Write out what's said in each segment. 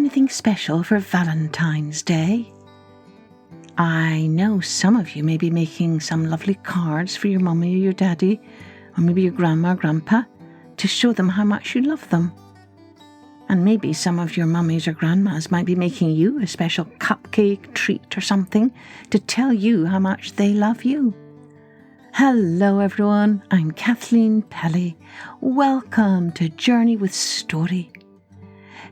anything special for Valentine's Day? I know some of you may be making some lovely cards for your mummy or your daddy, or maybe your grandma or grandpa, to show them how much you love them. And maybe some of your mummies or grandmas might be making you a special cupcake, treat or something to tell you how much they love you. Hello everyone, I'm Kathleen Pelly. Welcome to Journey with Story.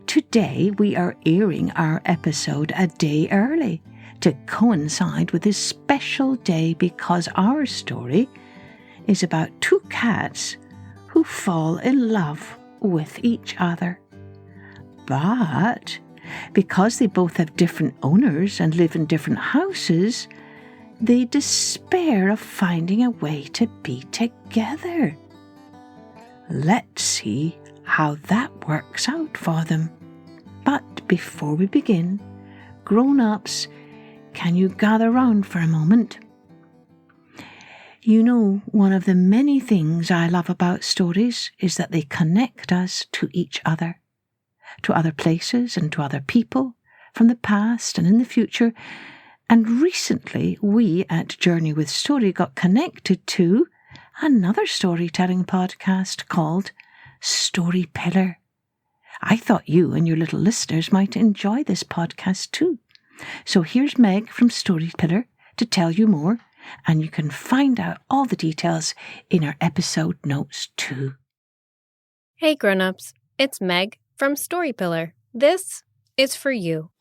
Today we are airing our episode a day early to coincide with this special day because our story is about two cats who fall in love with each other. But because they both have different owners and live in different houses, they despair of finding a way to be together. Let's see how that works out for them. But before we begin, grown-ups, can you gather round for a moment? You know, one of the many things I love about stories is that they connect us to each other, to other places and to other people, from the past and in the future. And recently, we at Journey with Story got connected to another storytelling podcast called Storypillar. I thought you and your little listeners might enjoy this podcast too. So here's Meg from Storypillar to tell you more, and you can find out all the details in our episode notes too. Hey grown-ups, it's Meg from Storypillar. This is for you.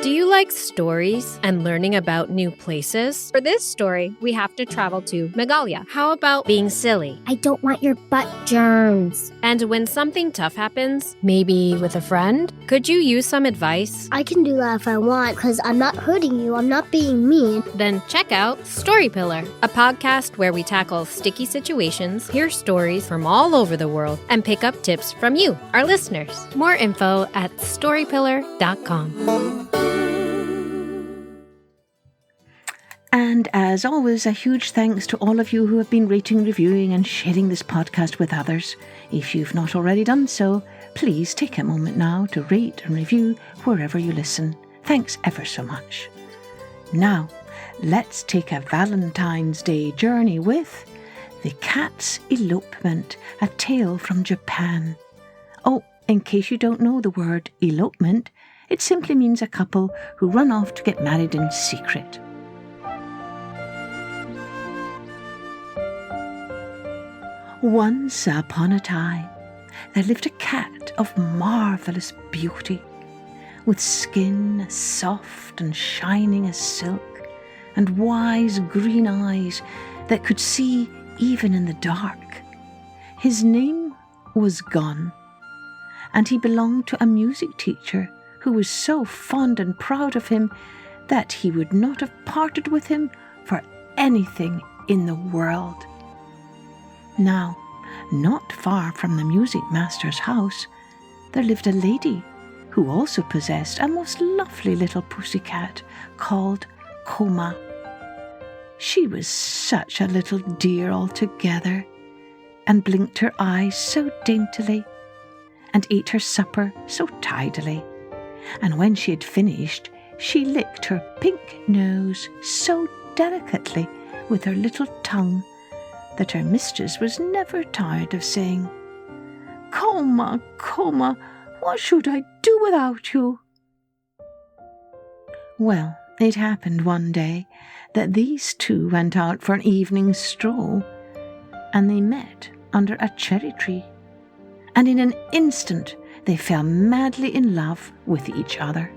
Do you like stories and learning about new places? For this story, we have to travel to Meghalaya. How about being silly? I don't want your butt germs. And when something tough happens, maybe with a friend, could you use some advice? I can do that if I want, because I'm not hurting you. I'm not being mean. Then check out Storypillar, a podcast where we tackle sticky situations, hear stories from all over the world, and pick up tips from you, our listeners. More info at storypillar.com. And as always, a huge thanks to all of you who have been rating, reviewing and sharing this podcast with others. If you've not already done so, please take a moment now to rate and review wherever you listen. Thanks ever so much. Now, let's take a Valentine's Day journey with The Cat's Elopement, a tale from Japan. Oh, in case you don't know the word elopement, it simply means a couple who run off to get married in secret. Once upon a time, there lived a cat of marvellous beauty, with skin as soft and shining as silk, and wise green eyes that could see even in the dark. His name was Gon, and he belonged to a music teacher who was so fond and proud of him that he would not have parted with him for anything in the world. Now, not far from the music master's house, there lived a lady who also possessed a most lovely little pussycat called Koma. She was such a little dear altogether, and blinked her eyes so daintily, and ate her supper so tidily. And when she had finished, she licked her pink nose so delicately with her little tongue that her mistress was never tired of saying, "Koma, Koma, what should I do without you?" Well, it happened one day that these two went out for an evening stroll, and they met under a cherry tree, and in an instant they fell madly in love with each other.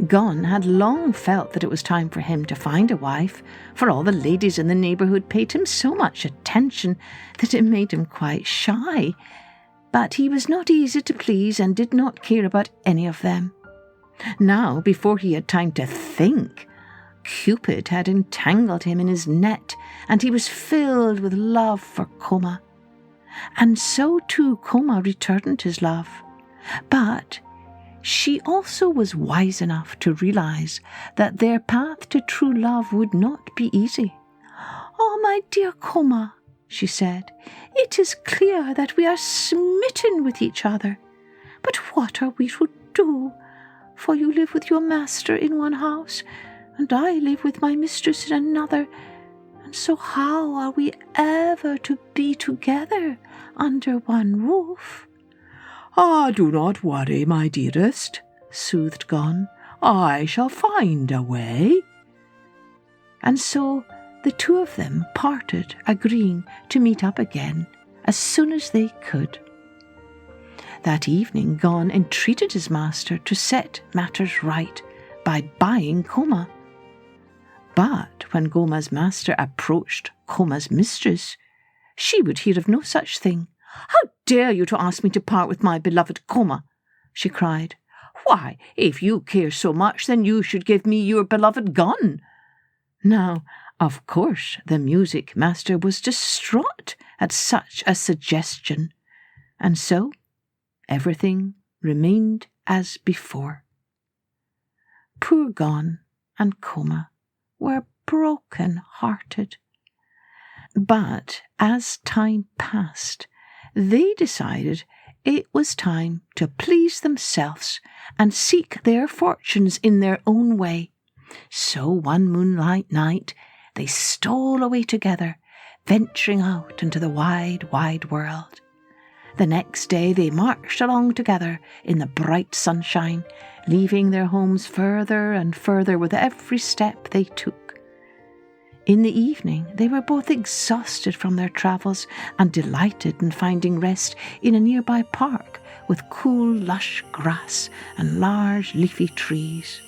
Gon had long felt that it was time for him to find a wife, for all the ladies in the neighbourhood paid him so much attention that it made him quite shy. But he was not easy to please and did not care about any of them. Now, before he had time to think, Cupid had entangled him in his net, and he was filled with love for Koma. And so too Koma returned his love. But she also was wise enough to realize that their path to true love would not be easy. "Oh, my dear Koma," she said, "it is clear that we are smitten with each other. But what are we to do? For you live with your master in one house, and I live with my mistress in another, and so how are we ever to be together under one roof?" "Ah, do not worry, my dearest," soothed Gon. "I shall find a way." And so the two of them parted, agreeing to meet up again as soon as they could. That evening, Gon entreated his master to set matters right by buying Koma. But when Goma's master approached Koma's mistress, she would hear of no such thing. "How dare you to ask me to part with my beloved Koma?" she cried. "Why, if you care so much, then you should give me your beloved gun." Now, of course, the music master was distraught at such a suggestion, and so everything remained as before. Poor Gon and Koma were broken-hearted. But as time passed, they decided it was time to please themselves and seek their fortunes in their own way. So one moonlight night they stole away together, venturing out into the wide, wide world. The next day they marched along together in the bright sunshine, leaving their homes further and further with every step they took. In the evening they were both exhausted from their travels and delighted in finding rest in a nearby park with cool, lush grass and large leafy trees.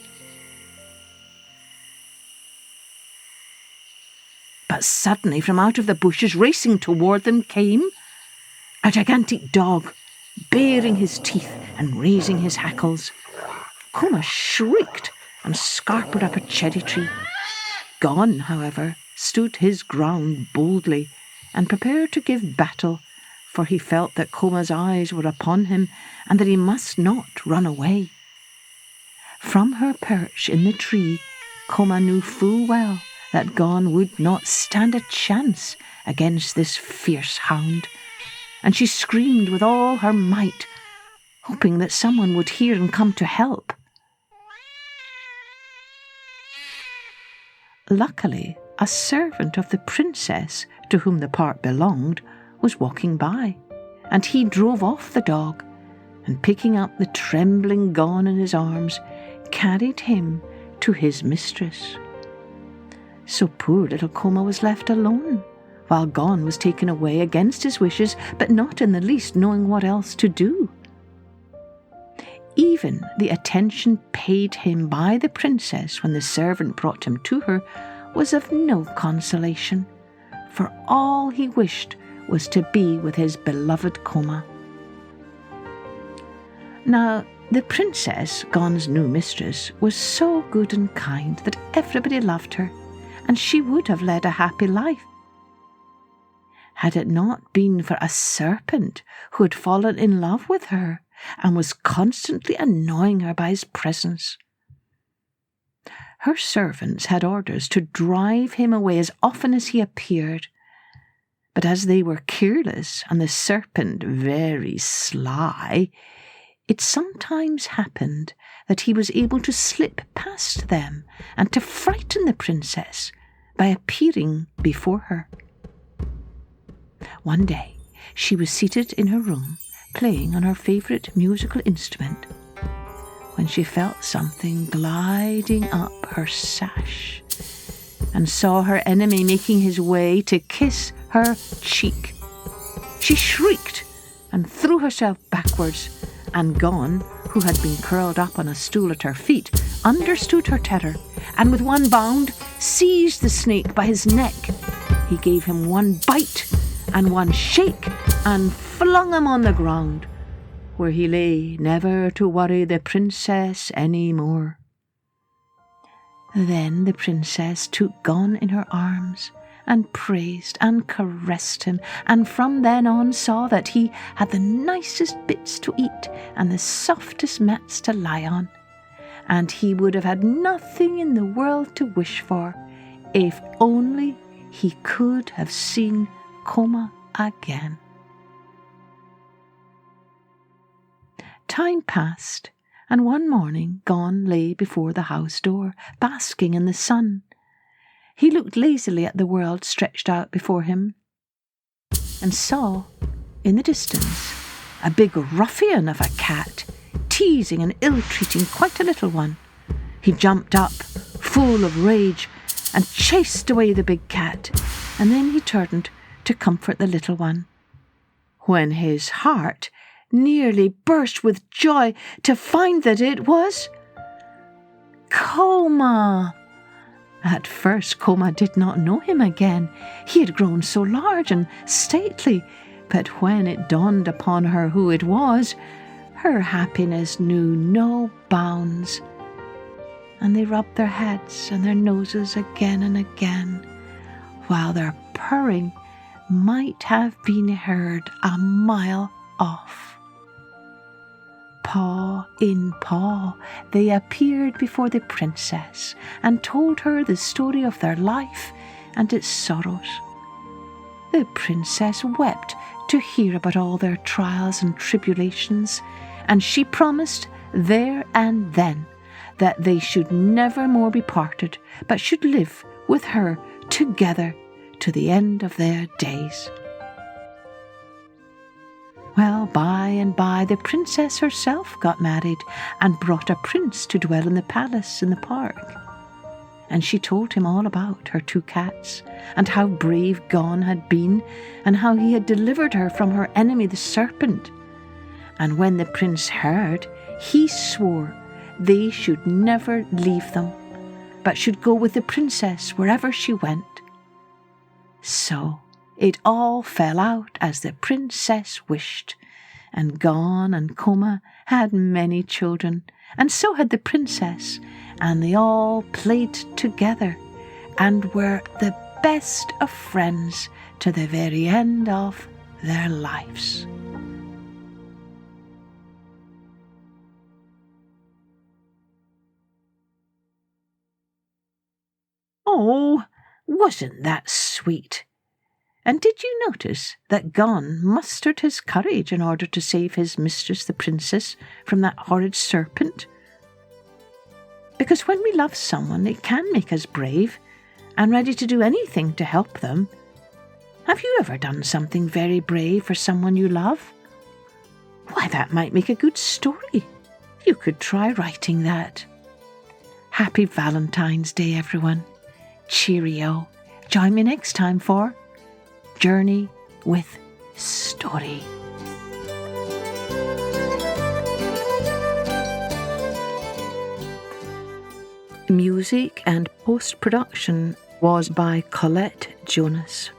But suddenly from out of the bushes, racing toward them, came a gigantic dog, baring his teeth and raising his hackles. Koma shrieked and scarpered up a cherry tree. Gon, however, stood his ground boldly and prepared to give battle, for he felt that Koma's eyes were upon him and that he must not run away. From her perch in the tree, Koma knew full well that Gon would not stand a chance against this fierce hound, and she screamed with all her might, hoping that someone would hear and come to help. Luckily, a servant of the princess to whom the park belonged was walking by, and he drove off the dog, and picking up the trembling Gon in his arms, carried him to his mistress. So poor little Koma was left alone, while Gon was taken away against his wishes, but not in the least knowing what else to do. Even the attention paid him by the princess when the servant brought him to her was of no consolation, for all he wished was to be with his beloved Koma. Now, the princess, Gon's new mistress, was so good and kind that everybody loved her, and she would have led a happy life had it not been for a serpent who had fallen in love with her and was constantly annoying her by his presence. Her servants had orders to drive him away as often as he appeared, but as they were careless and the serpent very sly, it sometimes happened that he was able to slip past them and to frighten the princess by appearing before her. One day, she was seated in her room, playing on her favourite musical instrument, when she felt something gliding up her sash, and saw her enemy making his way to kiss her cheek. She shrieked and threw herself backwards, and Gon, who had been curled up on a stool at her feet, understood her terror, and with one bound seized the snake by his neck. He gave him one bite and one shake, and flung him on the ground, where he lay, never to worry the princess any more. Then the princess took Gon in her arms, and praised and caressed him, and from then on saw that he had the nicest bits to eat and the softest mats to lie on, and he would have had nothing in the world to wish for if only he could have seen Koma again. Time passed, and one morning Gon lay before the house door, basking in the sun. He looked lazily at the world stretched out before him, and saw, in the distance, a big ruffian of a cat, teasing and ill-treating quite a little one. He jumped up, full of rage, and chased away the big cat, and then he turned to comfort the little one, when his heart nearly burst with joy to find that it was Coma. At first Coma did not know him again. He had grown so large and stately, but when it dawned upon her who it was, her happiness knew no bounds, and they rubbed their heads and their noses again and again, while their purring might have been heard a mile off. Paw in paw, they appeared before the princess and told her the story of their life and its sorrows. The princess wept to hear about all their trials and tribulations, and she promised there and then that they should never more be parted, but should live with her together to the end of their days. Well, by and by the princess herself got married and brought a prince to dwell in the palace in the park. And she told him all about her 2 cats, and how brave Gon had been, and how he had delivered her from her enemy the serpent. And when the prince heard, he swore they should never leave them, but should go with the princess wherever she went. So it all fell out as the princess wished, and Gon and Coma had many children, and so had the princess, and they all played together, and were the best of friends to the very end of their lives. Oh, wasn't that sweet? And did you notice that Gon mustered his courage in order to save his mistress, the princess, from that horrid serpent? Because when we love someone, it can make us brave and ready to do anything to help them. Have you ever done something very brave for someone you love? Why, that might make a good story. You could try writing that. Happy Valentine's Day, everyone. Cheerio. Join me next time for Journey with Story. Music and post-production was by Colette Jonas.